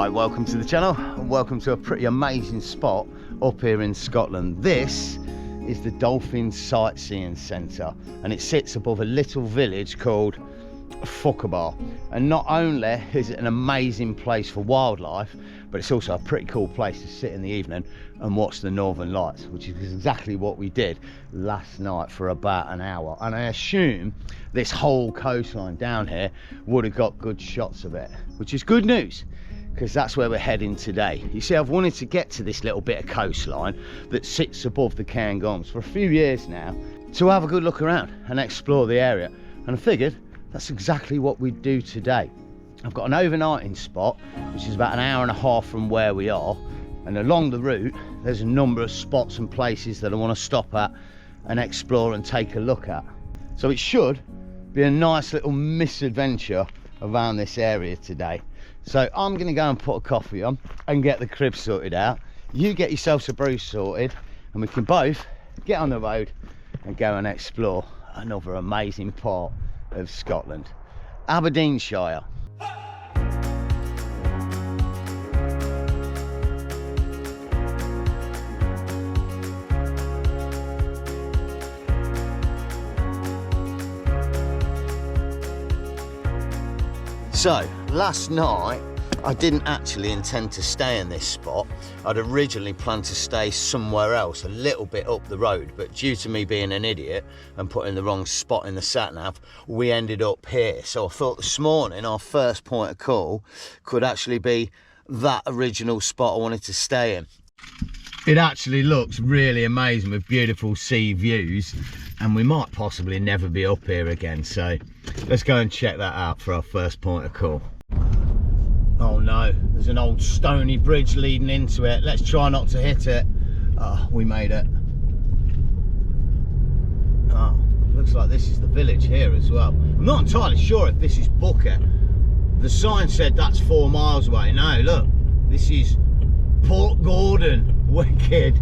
Right, welcome to the channel and welcome to a pretty amazing spot up here in Scotland. This is the Dolphin Sightseeing Centre and it sits above a little village called Fiddle. And not only is it an amazing place for wildlife, but it's also a pretty cool place to sit in the evening and watch the Northern Lights, which is exactly what we did last night for about an hour. And I assume this whole coastline down here would have got good shots of it, which is good news, because that's where we're heading today. You see, I've wanted to get to this little bit of coastline that sits above the cairngorms for a few years now to have a good look around and explore the area, and I figured that's exactly what we do today. I've got an overnighting spot which is about an hour and a half from where we are, and along the route there's a number of spots and places that I want to stop at and explore and take a look at. So it should be a nice little misadventure around this area today. So I'm going to go and put a coffee on and get the crib sorted out. You get yourself a brew sorted and we can both get on the road and go and explore another amazing part of Scotland, Aberdeenshire. So last night I didn't actually intend to stay in this spot. I'd originally planned to stay somewhere else a little bit up the road, but due to me being an idiot and putting the wrong spot in the sat-nav, we ended up here. So I thought this morning our first point of call could actually be that original spot I wanted to stay in. It actually looks really amazing with beautiful sea views, and we might possibly never be up here again, so let's go and check that out for our first point of call. Oh no, there's an old stony bridge leading into it. Let's try not to hit it. Oh, we made it. Oh, looks like this is the village here as well. I'm not entirely sure if this is Booker. The sign said that's 4 miles away. No, look, this is Port Gordon. Wicked.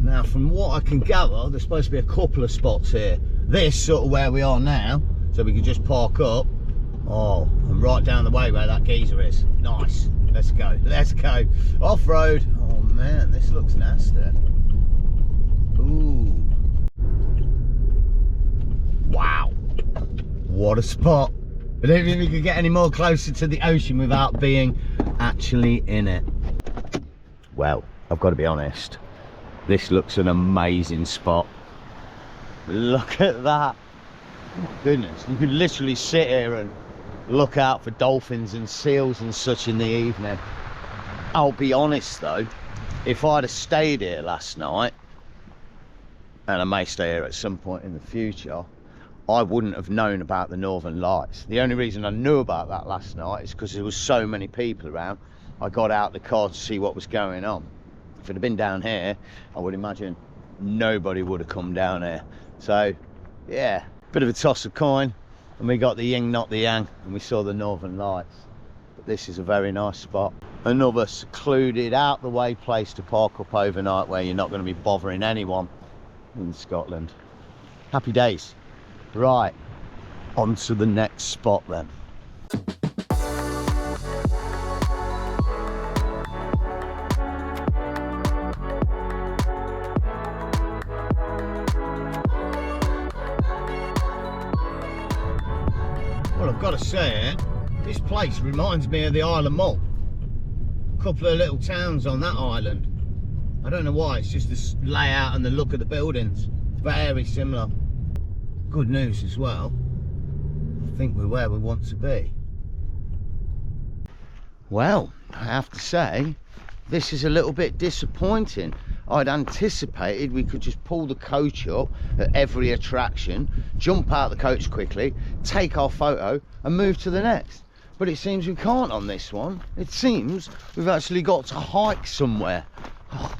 Now from what I can gather, there's supposed to be a couple of spots here. This sort of where we are now, so we can just park up. Oh, and right down the way where that geezer is. Nice. Let's go. Let's go. Off-road. Oh man, this looks nasty. Ooh. Wow. What a spot. I don't think we could get any more closer to the ocean without being actually in it. Well, I've got to be honest, this looks an amazing spot. Look at that. Oh, goodness, you could literally sit here and look out for dolphins and seals and such in the evening. I'll be honest though, if I'd have stayed here last night, and I may stay here at some point in the future, I wouldn't have known about the Northern Lights. The only reason I knew about that last night is because there was so many people around. I got out the car to see what was going on. If it had been down here, I would imagine nobody would have come down here. So yeah, bit of a toss of coin, and we got the yin not the yang, and we saw the Northern Lights. But this is a very nice spot. Another secluded, out the way place to park up overnight where you're not going to be bothering anyone in Scotland. Happy days. Right, on to the next spot then. Well, I've got to say it, this place reminds me of the Isle of Mull. A couple of little towns on that island. I don't know why, it's just the layout and the look of the buildings. It's very similar. Good news as well, I think we're where we want to be. Well, I have to say, this is a little bit disappointing. I'd anticipated we could just pull the coach up at every attraction, jump out the coach quickly, take our photo and move to the next. But it seems we can't on this one. It seems we've actually got to hike somewhere. Oh,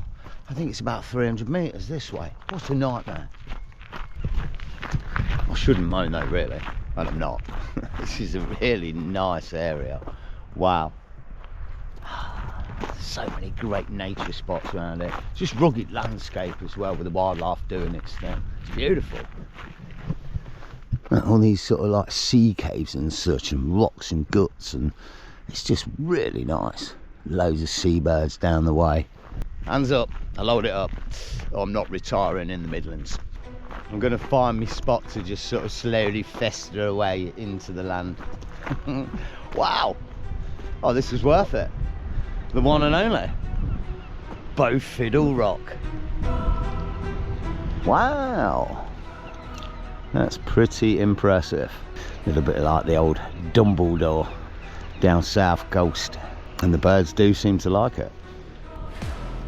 I think it's about 300 metres this way. What a nightmare. I shouldn't moan though, really, and I'm not. This is a really nice area. Wow. So many great nature spots around here. It's just rugged landscape as well, with the wildlife doing its thing. It's beautiful. All these sort of like sea caves and such, and rocks and guts, and It's just really nice. Loads of seabirds down the way. Hands up, I load it up. Oh, I'm not retiring in the Midlands. I'm going to find me spot to just sort of slowly fester away into the land. Wow. Oh, this is worth it. The one and only. Bow Fiddle Rock. Wow. That's pretty impressive. A little bit like the old Dumbledore down south coast. And the birds do seem to like it.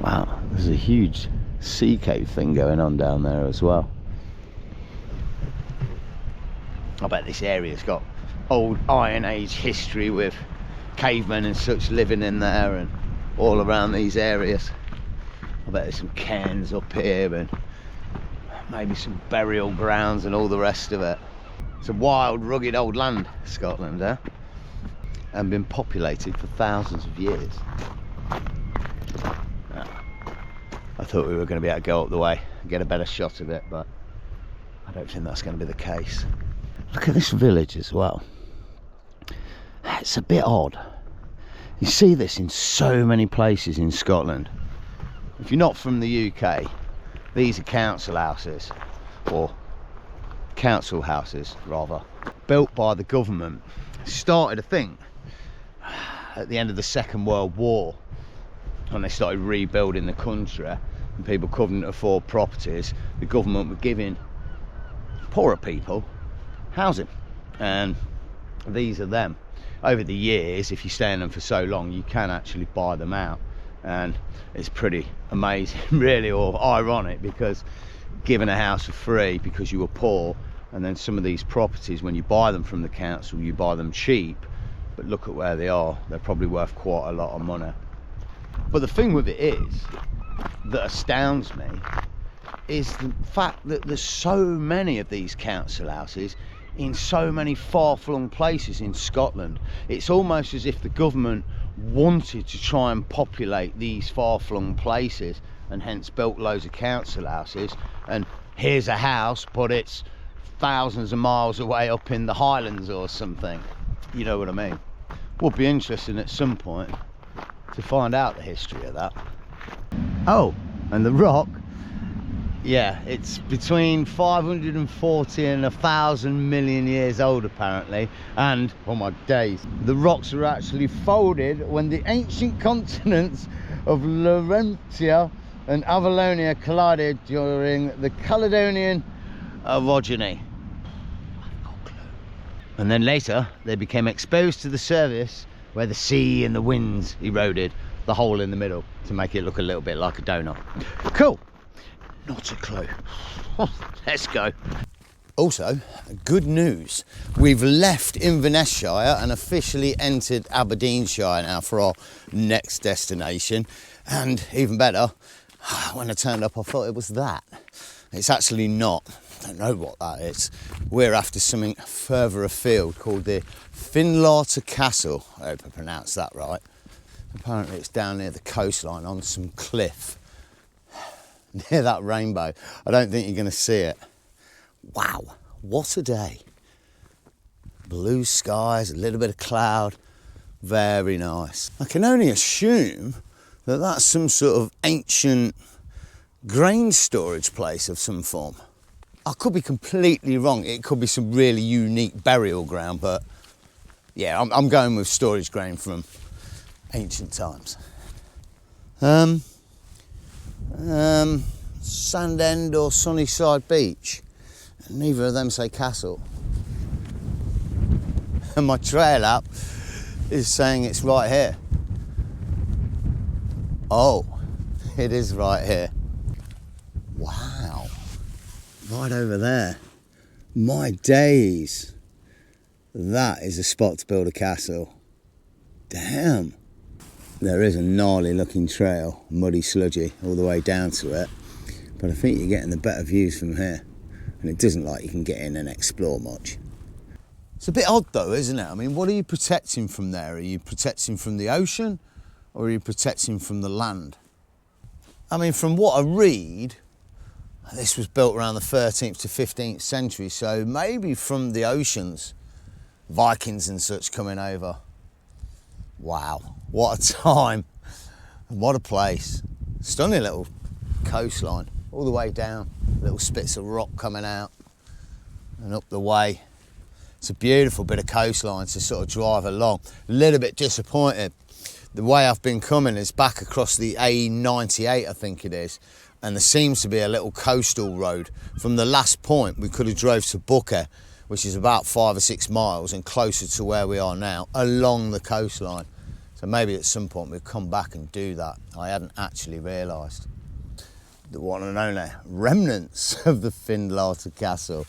Wow, there's a huge sea cave thing going on down there as well. I bet this area's got old Iron Age history with cavemen and such living in there and all around these areas. I bet there's some cairns up here and maybe some burial grounds and all the rest of it. It's a wild, rugged old land, Scotland, eh? And been populated for thousands of years. I thought we were going to be able to go up the way and get a better shot of it, but I don't think that's going to be the case. Look at this village as well. It's a bit odd. You see this in so many places in Scotland. If you're not from the UK, these are council houses, or council houses rather, built by the government. Started, I think, at the end of the Second World War, when they started rebuilding the country and people couldn't afford properties. The government were giving poorer people housing, and these are them. Over the years, if you stay in them for so long, you can actually buy them out, and it's pretty amazing really, or ironic, because given a house for free because you were poor, and then some of these properties, when you buy them from the council, you buy them cheap, but look at where they are. They're probably worth quite a lot of money. But the thing with it is, that astounds me, is the fact that there's so many of these council houses in so many far-flung places in Scotland. It's almost as if the government wanted to try and populate these far-flung places, and hence built loads of council houses. And here's a house, but it's thousands of miles away up in the Highlands or something. You know what I mean? Would be interesting at some point to find out the history of that. Oh, and the rock, yeah, it's between 540 and 1,000 million years old apparently. And oh my days, the rocks are actually folded when the ancient continents of Laurentia and Avalonia collided during the Caledonian orogeny. I've got a clue. And then later they became exposed to the surface, where the sea and the winds eroded the hole in the middle to make it look a little bit like a donut. Cool. Not a clue. Let's go. Also, good news. We've left Inverness-shire and officially entered Aberdeenshire now for our next destination. And even better, when I turned up, I thought it was that. It's actually not. I don't know what that is. We're after something further afield called the Fiddle Castle. I hope I pronounced that right. Apparently it's down near the coastline on some cliff near that rainbow. I don't think you're going to see it. Wow, what a day. Blue skies, a little bit of cloud, very nice. I can only assume that that's some sort of ancient grain storage place of some form. I could be completely wrong. It could be some really unique burial ground, but yeah, I'm going with storage grain from ancient times. Sandend or Sunnyside Beach. Neither of them say castle. And my trail app is saying it's right here. Oh, it is right here. Wow. Right over there. My days. That is a spot to build a castle. Damn. There is a gnarly looking trail, muddy, sludgy, all the way down to it. But I think you're getting the better views from here. And it doesn't like you can get in and explore much. It's a bit odd though, isn't it? I mean, what are you protecting from there? Are you protecting from the ocean or are you protecting from the land? I mean, from what I read, this was built around the 13th to 15th century, so maybe from the oceans, Vikings and such coming over. Wow, what a time. What a place. Stunning little coastline all the way down. Little spits of rock coming out and up the way. It's a beautiful bit of coastline to sort of drive along. A little bit disappointed. The way I've been coming is back across the A98, I think it is, and there seems to be a little coastal road. From the last point, we could have drove to Booker, which is about 5 or 6 miles and closer to where we are now, along the coastline. So maybe at some point we'll come back and do that. I hadn't actually realised. The one and only remnants of the Findlater Castle.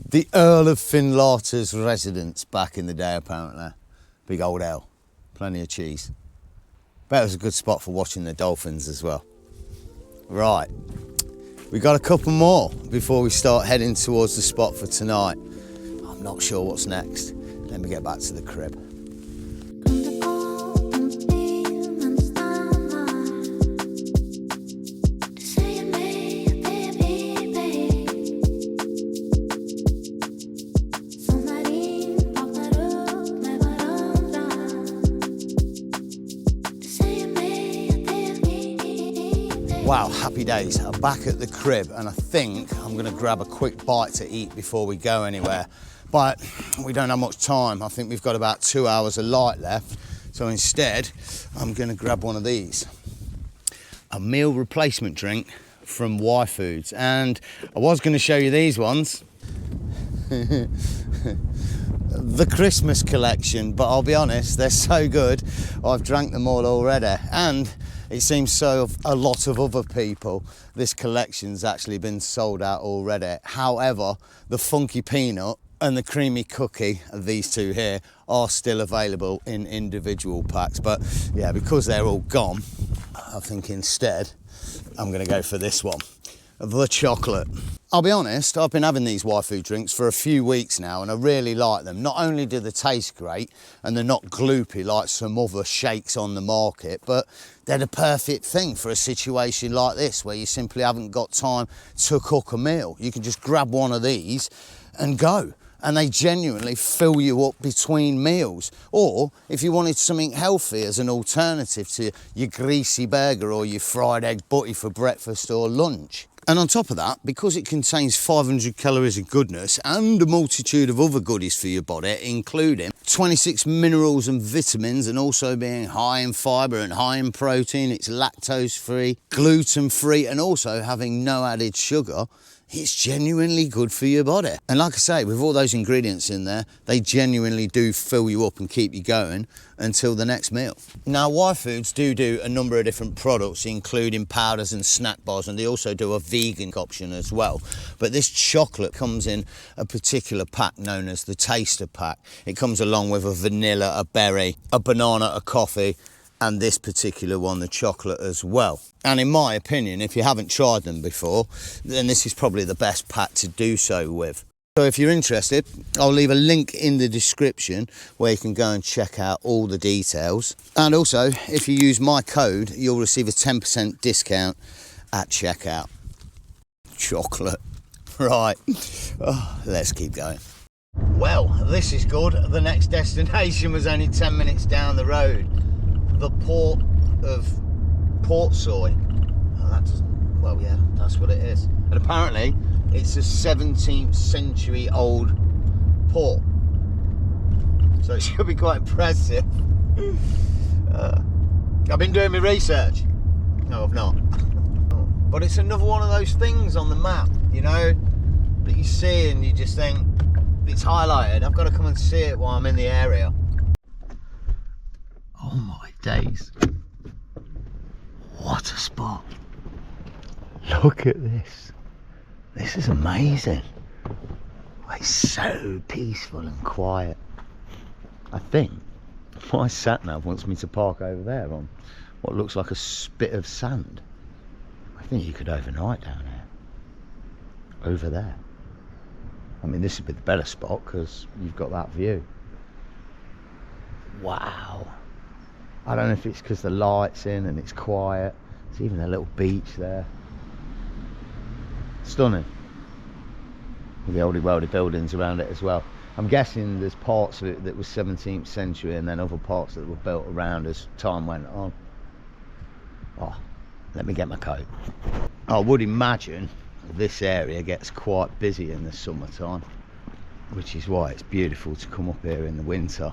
The Earl of Findlater's residence back in the day, apparently. Big old L. Plenty of cheese. Bet it was a good spot for watching the dolphins as well. Right, we got a couple more before we start heading towards the spot for tonight. I'm not sure what's next. Let me get back to the crib. Wow, happy days. I'm back at the crib and I think I'm gonna grab a quick bite to eat before we go anywhere. But we don't have much time. I think we've got about 2 hours of light left. So instead, I'm gonna grab one of these. A meal replacement drink from Y Foods. And I was gonna show you these ones. The Christmas collection, but I'll be honest, they're so good. I've drank them all already. And it seems so a lot of other people, this collection's actually been sold out already. However, the funky peanut and the creamy cookie, these two here, are still available in individual packs. But yeah, because they're all gone, I think instead I'm gonna go for this one, the chocolate. I'll be honest, I've been having these Y Food drinks for a few weeks now and I really like them. Not only do they taste great and they're not gloopy like some other shakes on the market, but they're the perfect thing for a situation like this where you simply haven't got time to cook a meal. You can just grab one of these and go. And they genuinely fill you up between meals. Or if you wanted something healthy as an alternative to your greasy burger or your fried egg butty for breakfast or lunch. And on top of that, because it contains 500 calories of goodness and a multitude of other goodies for your body, including 26 minerals and vitamins, and also being high in fibre and high in protein, it's lactose-free, gluten-free, and also having no added sugar, it's genuinely good for your body. And like I say, with all those ingredients in there, they genuinely do fill you up and keep you going until the next meal. Now, Y Foods do a number of different products, including powders and snack bars, and they also do a vegan option as well. But this chocolate comes in a particular pack known as the Taster Pack. It comes along with a vanilla, a berry, a banana, a coffee, and this particular one, the chocolate as well. And in my opinion, if you haven't tried them before, then this is probably the best pack to do so with. So if you're interested, I'll leave a link in the description where you can go and check out all the details. And also, if you use my code, you'll receive a 10% discount at checkout. Chocolate. Right, let's keep going. Well, this is good. The next destination was only 10 minutes down the road. The port of Portsoy. Oh, that doesn't, well, yeah, that's what it is. And apparently it's a 17th century old port, so it should be quite impressive. I've been doing my research. No, I've not. But it's another one of those things on the map, you know, that you see and you just think it's highlighted. I've got to come and see it while I'm in the area. Oh my days, what a spot. Look at this. This is amazing. It's so peaceful and quiet. I think my sat nav wants me to park over there on what looks like a spit of sand. I think you could overnight down here. Over there. I mean, this would be the better spot because you've got that view. Wow. I don't know if it's because the light's in and it's quiet. There's even a little beach there. Stunning. the oldie worldy buildings around it as well. I'm guessing there's parts of it that was 17th century and then other parts that were built around as time went on. Oh, let me get my coat. I would imagine this area gets quite busy in the summertime, which is why it's beautiful to come up here in the winter.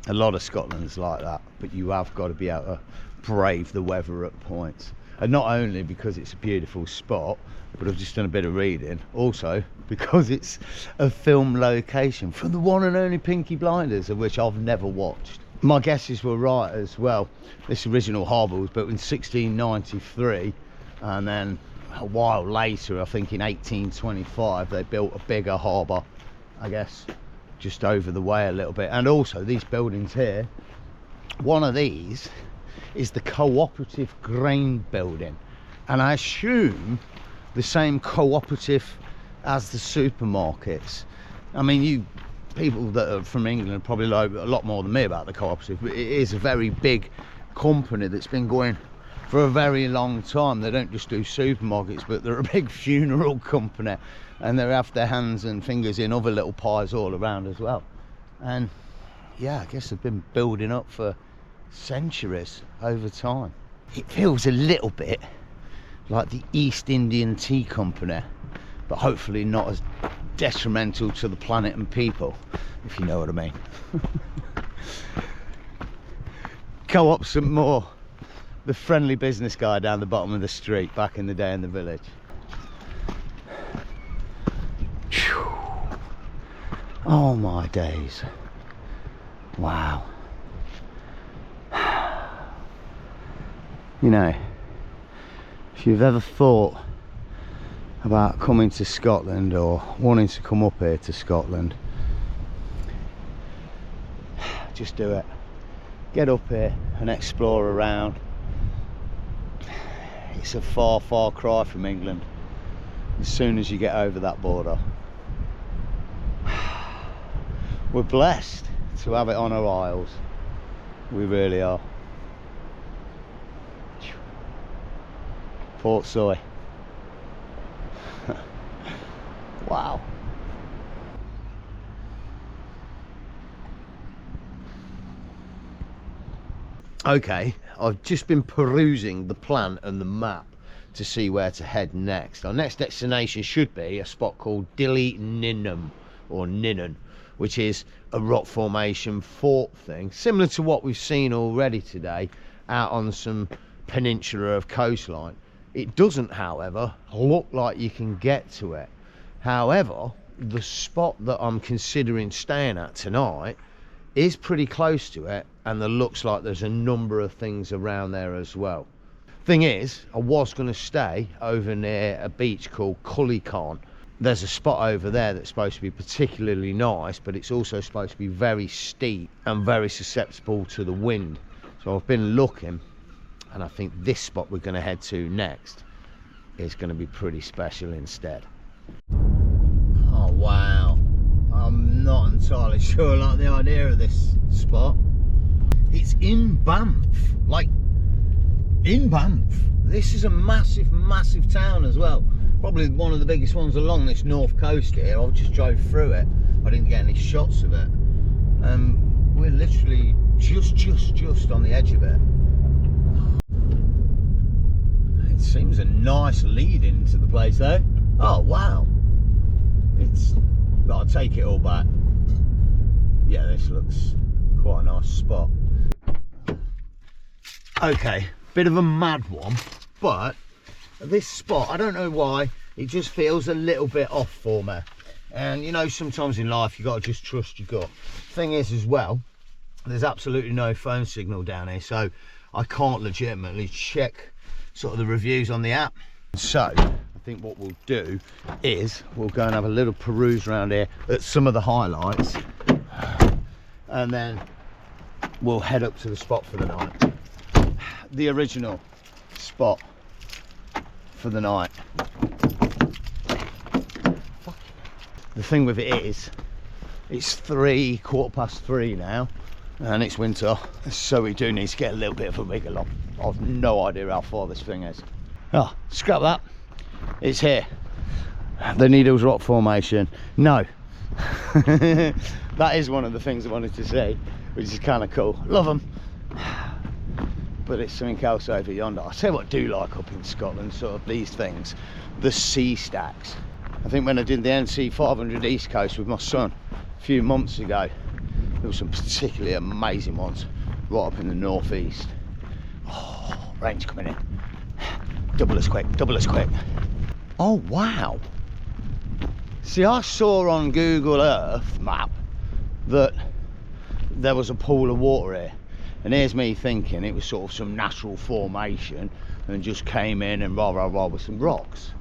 A lot of Scotland's like that, but you have got to be able to brave the weather at points. And not only because it's a beautiful spot, but I've just done a bit of reading, also because it's a film location for the one and only Peaky Blinders, of which I've never watched. My guesses were right as well. This original harbour was built in 1693, and then a while later, I think in 1825, they built a bigger harbour, I guess, just over the way a little bit. And also these buildings here, one of these is the cooperative grain building, and I assume the same cooperative as the supermarkets. I mean, you people that are from England probably know a lot more than me about the cooperative, but it is a very big company that's been going for a very long time. They don't just do supermarkets, but they're a big funeral company, and they have their hands and fingers in other little pies all around as well. And yeah, I guess they've been building up for centuries over time. It feels a little bit like the East Indian Tea Company, but hopefully not as detrimental to the planet and people, if you know what I mean. Co-op some more. The friendly business guy down the bottom of the street back in the day in the village. Oh my days. Wow. You know, if you've ever thought about coming to Scotland or wanting to come up here to Scotland, just do it. Get up here and explore around. It's a far, far cry from England as soon as you get over that border. We're blessed to have it on our isles. We really are. Portsoy. Wow. Okay, I've just been perusing the plan and the map to see where to head next. Our next destination should be a spot called Dilly-Ninum, or Ninnon, which is a rock formation fort thing, similar to what we've seen already today out on some peninsula of coastline. It doesn't, however, look like you can get to it. However, the spot that I'm considering staying at tonight is pretty close to it, and there looks like there's a number of things around there as well. Thing is, I was going to stay over near a beach called Cullycarn. There's a spot over there that's supposed to be particularly nice, but it's also supposed to be very steep and very susceptible to the wind. So I've been looking, and I think this spot we're going to head to next is going to be pretty special instead. Oh wow, I'm not entirely sure I like the idea of this spot. It's in Banff, like in Banff. This is a massive, massive town as well. Probably one of the biggest ones along this north coast here. I just drove through it. I didn't get any shots of it. We're literally just on the edge of it. It seems a nice lead into the place though. Oh wow. I'll take it all back. Yeah, this looks quite a nice spot. Okay, bit of a mad one, but this spot, I don't know why, it just feels a little bit off for me. And you know, sometimes in life you got to just trust your gut. Thing is as well, there's absolutely no phone signal down here, so I can't legitimately check sort of the reviews on the app. So I think what we'll do is we'll go and have a little peruse around here at some of the highlights, and then we'll head up to the spot for the night. The original spot for the night. The thing with it is, it's 3:15 now, and it's winter, so we do need to get a little bit of a wiggle on. I've no idea how far this thing is. Oh, scrap that. It's here. The Needles Rock Formation. No. That is one of the things I wanted to see, which is kind of cool. Love them. But it's something else over yonder. I'll tell you what I do like up in Scotland, sort of these things. The sea stacks. I think when I did the NC 500 East Coast with my son a few months ago, there were some particularly amazing ones right up in the northeast. Oh, rain's coming in. Double as quick, double as quick. Oh wow. See, I saw on Google Earth map that there was a pool of water here, and here's me thinking it was sort of some natural formation and just came in and rah rah rah with some rocks.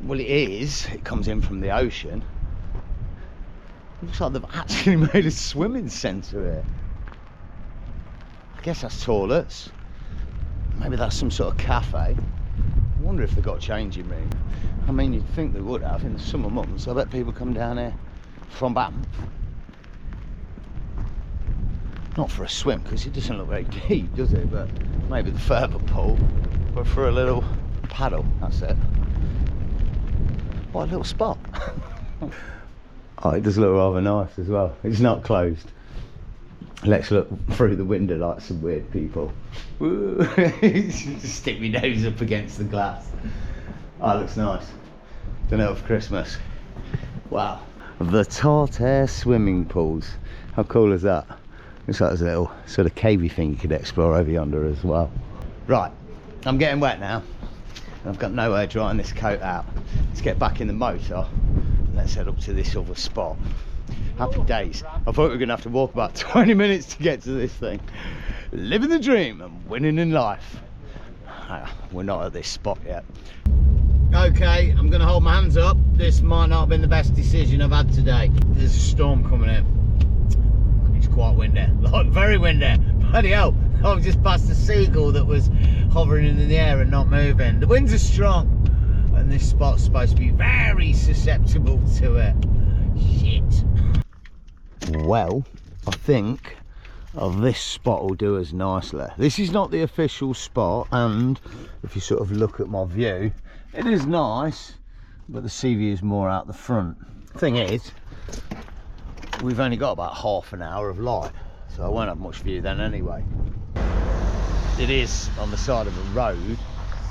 Well, it is. It comes in from the ocean. It looks like they've actually made a swimming centre here. I guess that's toilets. Maybe that's some sort of cafe. I wonder if they've got a changing room. I mean, you'd think they would have in the summer months. I bet people come down here from Banff. Not for a swim, because it doesn't look very deep, does it? But maybe the further pool. But for a little paddle, that's it. What a little spot. Oh, it does look rather nice as well. It's not closed. Let's look through the window like some weird people. Woo. Just stick my nose up against the glass. Oh, it looks nice. Done it up for Christmas. Wow. The Tarlair swimming pools. How cool is that? Looks like there's a little sort of cavey thing you could explore over yonder as well. Right, I'm getting wet now. I've got nowhere drying this coat out. Let's get back in the motor and let's head up to this other spot. Happy days. I thought we were going to have to walk about 20 minutes to get to this thing. Living the dream and winning in life. We're not at this spot yet. Okay, I'm going to hold my hands up. This might not have been the best decision I've had today. There's a storm coming in. It's quite windy, like very windy. Bloody hell, I've just passed a seagull that was hovering in the air and not moving. The winds are strong and this spot's supposed to be very susceptible to it. Shit. Well, I think this spot will do us nicely. This is not the official spot, and if you sort of look at my view, it is nice, but the sea view is more out the front. Thing is, we've only got about half an hour of light, so I won't have much view then anyway. It is on the side of a road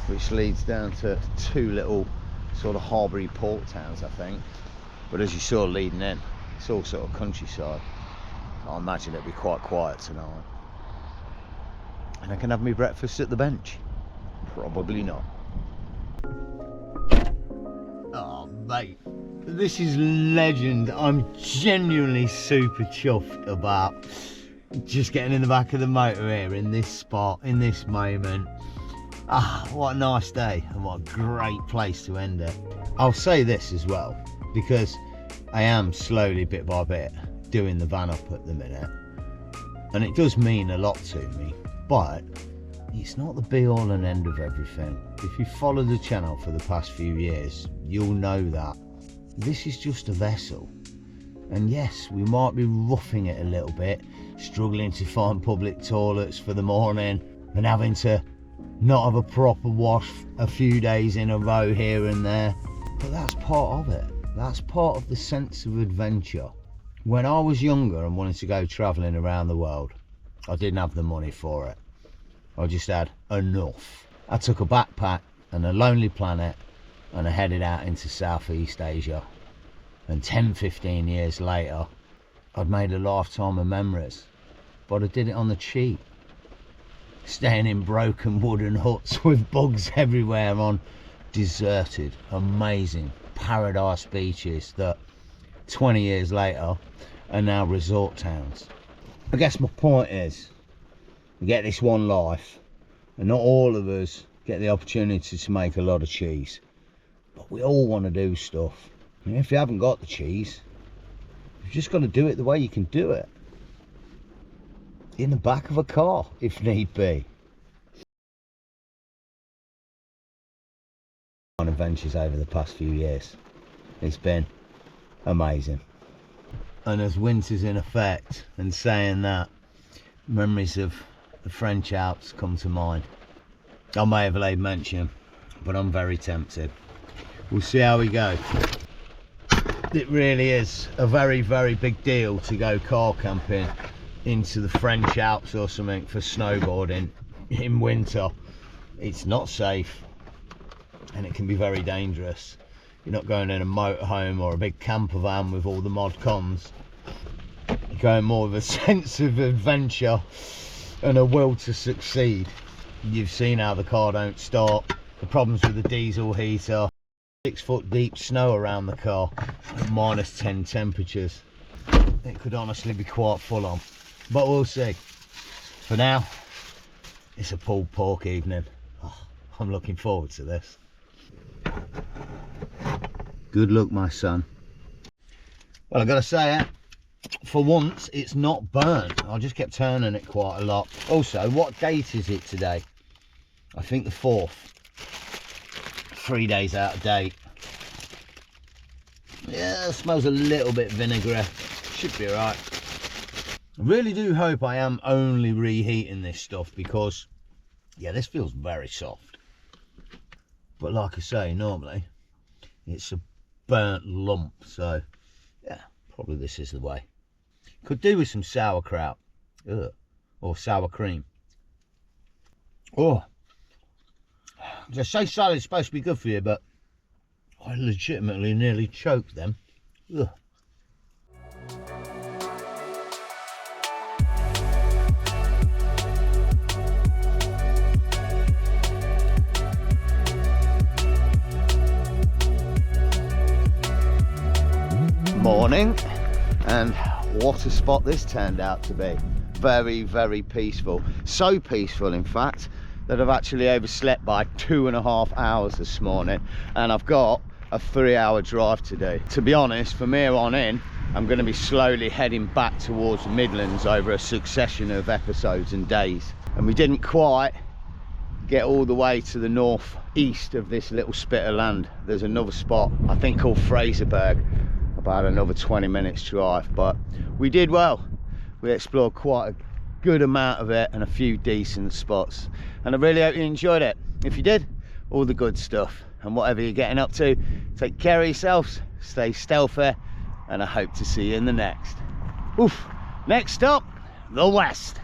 which leads down to two little sort of harboury port towns, I think. But as you saw leading in, it's all sort of countryside. I imagine it'll be quite quiet tonight. And I can have my breakfast at the bench. Probably not. Oh mate, this is legend. I'm genuinely super chuffed about just getting in the back of the motor here in this spot, in this moment. Ah, what a nice day and what a great place to end it. I'll say this as well, because I am slowly bit by bit doing the van up at the minute, and it does mean a lot to me, but it's not the be all and end of everything. If you follow the channel for the past few years, you'll know that this is just a vessel, and yes, we might be roughing it a little bit, struggling to find public toilets for the morning and having to not have a proper wash a few days in a row here and there, but that's part of it. That's part of the sense of adventure. When I was younger and wanted to go travelling around the world, I didn't have the money for it. I just had enough. I took a backpack and a Lonely Planet and I headed out into Southeast Asia. And 10-15 years later, I'd made a lifetime of memories, but I did it on the cheap. Staying in broken wooden huts with bugs everywhere on deserted, amazing paradise beaches that 20 years later are now resort towns. I guess my point is, we get this one life, and not all of us get the opportunity to make a lot of cheese, but we all want to do stuff. And if you haven't got the cheese, you've just got to do it the way you can do it, in the back of a car if need be. On adventures over the past few years, it's been amazing. And as winter's in effect, and saying that, memories of the French Alps come to mind. I may have laid mention, but I'm very tempted. We'll see how we go. It really is a very, very big deal to go car camping into the French Alps or something for snowboarding in winter. It's not safe and it can be very dangerous. You're not going in a motorhome or a big camper van with all the mod cons. You're going more with a sense of adventure and a will to succeed. You've seen how the car don't start, the problems with the diesel heater, 6 foot deep snow around the car at -10 temperatures. It could honestly be quite full on, but we'll see. For now, it's a pulled pork evening. Oh, I'm looking forward to this. Good luck, my son. Well, I've got to say, for once, it's not burnt. I just kept turning it quite a lot. Also, what date is it today? I think the 4th. 3 days out of date. Yeah, it smells a little bit vinegary. Should be alright. I really do hope I am only reheating this stuff, because yeah, this feels very soft. But like I say, normally it's a burnt lump, so yeah, probably this is the way. Could do with some sauerkraut. Ugh. Or sour cream. Oh, they say salad's supposed to be good for you, but I legitimately nearly choked them. Ugh. Morning, and what a spot this turned out to be. Very, very peaceful. So peaceful, in fact, that I've actually overslept by 2.5 hours this morning, and I've got a 3-hour drive to do. To be honest, from here on in, I'm going to be slowly heading back towards the Midlands over a succession of episodes and days. And we didn't quite get all the way to the northeast of this little spit of land. There's another spot, I think, called Fraserburgh, about another 20 minutes drive, but we did well. We explored quite a good amount of it and a few decent spots, and I really hope you enjoyed it. If you did, all the good stuff, and whatever you're getting up to, take care of yourselves, stay stealthy, and I hope to see you in the next. Oof. Next up, the West.